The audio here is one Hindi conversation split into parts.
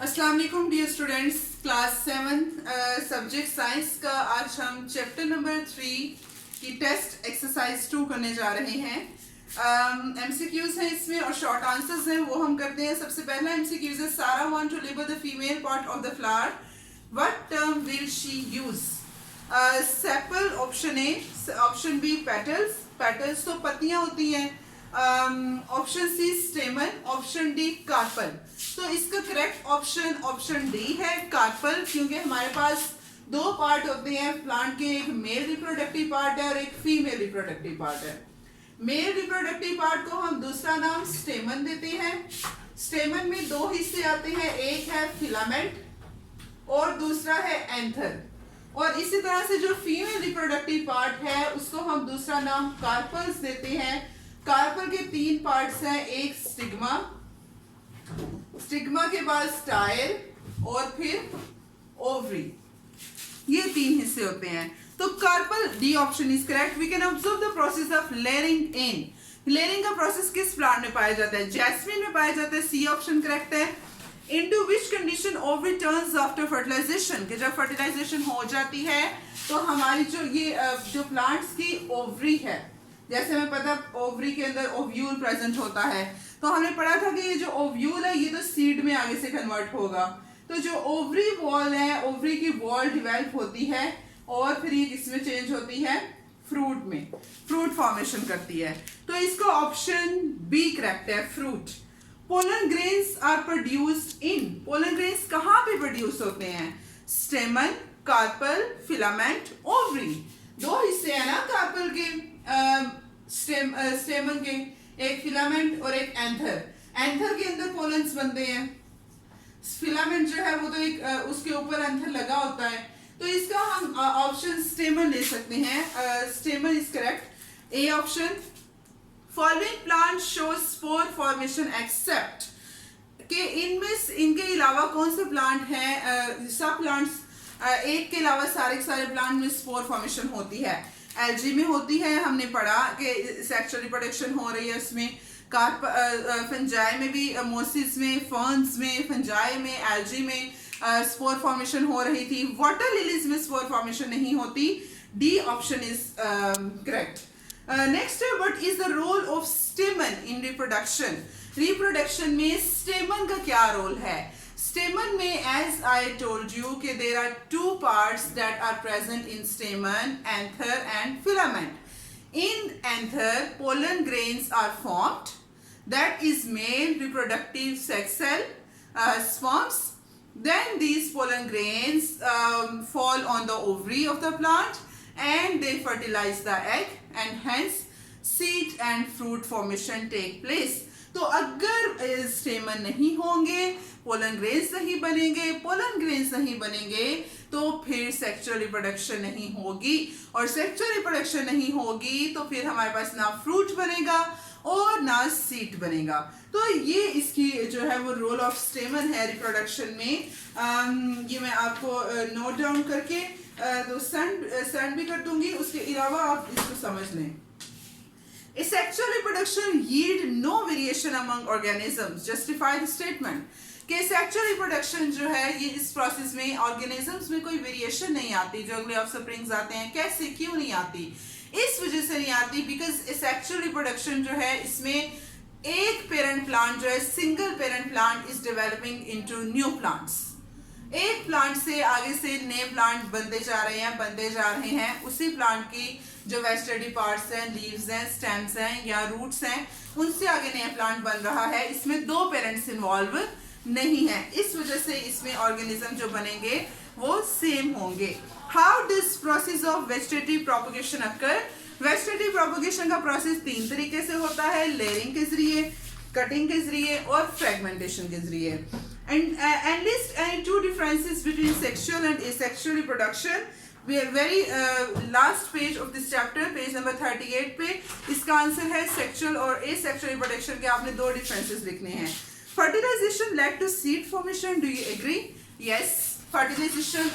अस्सलाम वालेकुम dear students, class 7 subject science का आज हम चैप्टर नंबर 3 की टेस्ट एक्सरसाइज 2 करने जा रहे हैं। एमसीक्यूज हैं इसमें और शॉर्ट आंसर्स हैं, वो हम करते हैं। सबसे पहला एमसीक्यूज है, Sarah want to label the female part of the flower, what term will she use? Sepal option A, option B petals, petals तो पत्तियां होती हैं, option C stamen, option D carpel. तो इसका करेक्ट ऑप्शन ऑप्शन डी है, कार्पल, क्योंकि हमारे पास दो पार्ट होते हैं प्लांट के, एक मेल रिप्रोडक्टिव पार्ट है और एक फीमेल रिप्रोडक्टिव पार्ट है। मेल रिप्रोडक्टिव पार्ट को हम दूसरा नाम स्टेमन देते हैं। स्टेमन में दो हिस्से आते हैं, एक है फिलामेंट और दूसरा है एंथर। और इसी तरह से जो फीमेल रिप्रोडक्टिव पार्ट है उसको हम दूसरा नाम कार्पल्स देते हैं। कार्पल के तीन पार्ट्स हैं, एक स्टिग्मा, स्टिग्मा के बाद स्टाइल और फिर ओवरी, ये तीन हिस्से होते हैं। तो carpel, D option is correct. We can observe the process of layering in. Layering का प्रोसेस किस प्लांट में पाया जाता है? जैस्मिन में पाया जाता है, सी ऑप्शन करेक्ट है। Into which condition ovary turns after fertilization, कि जब फर्टिलाइजेशन हो जाती है तो हमारी जो ये जो प्लांट्स की ओवरी है, जैसे हमें पता ओवरी के अंदर ओव्यूल प्रेजेंट होता है, तो हमने पढ़ा था कि ये जो ओव्यूल है ये तो सीड में आगे से कन्वर्ट होगा। तो जो ओवरी वॉल है, ओवरी की वॉल डिवेल्प होती है और फिर ये किसमें चेंज होती है? फ्रूट में, फ्रूट फॉर्मेशन करती है। तो इसका ऑप्शन बी करेक्ट है, fruit. Pollen grains are produced in, pollen grains कहाँ पे प्रोड्यूस होते हैं? Stamen, carpel, filament, ovary. दो हिस्से हैं ना कार्पल के, स्टेमन के, एक फिलामेंट और एक एंथर। एंथर के अंदर पोलन्स बनते हैं, फिलामेंट जो है वो तो एक उसके ऊपर एंथर लगा होता है। तो इसका हम ऑप्शन स्टेमन ले सकते हैं, stamen is correct, A option. Following plant show spore formation except, कि इनमें इनके अलावा कौन से प्लांट हैं, सब प्लांट्स, एक के अलावा सारे सारे प्लांट में स्पोर फॉर्मेशन होती है। एल्जी में होती है, हमने पढ़ा कि सेक्सुअल रिप्रोडक्शन हो रही है उसमें। फंजाई में भी, मोसिस में, फर्न्स में, फंजाई में, एल्जी में स्पोर फॉर्मेशन हो रही थी। वाटर लिलीज में स्पोर फॉर्मेशन नहीं होती। D option is correct. Next है, what is the role of stamen in reproduction? Reproduction में स्टेमन का क्या रोल है? स्टेमन में, as I told you, कि there are two parts that are present in stamen, anther and filament. In anther, pollen grains are formed. That is male reproductive sex cell sperms. Then these pollen grains fall on the ovary of the plant and they fertilize the egg and hence seed and fruit formation take place. तो अगर स्टेमन नहीं होंगे, पोलन ग्रेन्स नहीं बनेंगे, पोलन ग्रेन्स नहीं बनेंगे तो फिर सेक्सुअल रिप्रोडक्शन नहीं होगी, और सेक्सुअल रिप्रोडक्शन नहीं होगी तो फिर हमारे पास ना फ्रूट बनेगा और ना सीड बनेगा। तो ये इसकी जो है वो रोल ऑफ स्टेमन है रिप्रोडक्शन में। ये मैं आपको नोट डाउन करके तो सेंड भी कर दूंगी, उसके अलावा आप इसको समझ लें। Asexual reproduction yield no variation among organisms. Justify the statement. कि सेक्सुअल रिप्रोडक्शन जो है ये इस प्रोसेस में ऑर्गेनिजम्स में कोई वेरिएशन नहीं आती। जो अगले ऑफ स्प्रिंग्स आते हैं, कैसे, क्यों नहीं आती? इस वजह से नहीं आती बिकॉज सेक्सुअल रिप्रोडक्शन जो है इसमें एक पेरेंट प्लांट जो है, single parent plant is developing into new plants. एक प्लांट से आगे से नए प्लांट बनते जा रहे हैं। उसी प्लांट की जो वेजिटेटिव पार्ट्स हैं, लीव्स हैं, स्टेम्स हैं या रूट्स हैं, उनसे आगे नया प्लांट बन रहा है। इसमें दो पेरेंट्स इन्वॉल्व नहीं है, इस वजह से इसमें ऑर्गेनिज्म जो बनेंगे वो सेम होंगे। How this process of vegetative propagation occur? Vegetative propagation का प्रोसेस तीन तरीके से होता है, लेयरिंग के जरिए, कटिंग के जरिए और फ्रेगमेंटेशन के जरिए। And list any two differences between sexual and asexual reproduction. We are very last page of this chapter, page number 38 पे इसका आंसर है सेक्सुअल और asexual reproduction के आपने दो differences लिखने हैं। Fertilization led to seed formation. Do you agree? Yes. Fertilization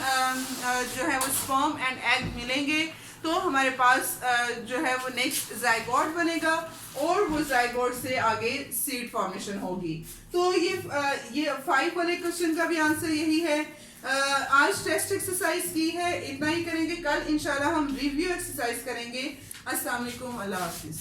जो है वो sperm and egg मिलेंगे तो हमारे पास जो है वो नेक्स्ट जाइगोट बनेगा और वो जाइगोट से आगे सीड फॉर्मेशन होगी। तो ये 5 वाले क्वेश्चन का भी आंसर यही है। आज टेस्ट एक्सरसाइज की है, इतना ही करेंगे। कल इंशाल्लाह हम रिव्यू एक्सरसाइज करेंगे। अस्सलाम वालेकुम, अल्लाह हाफिज़।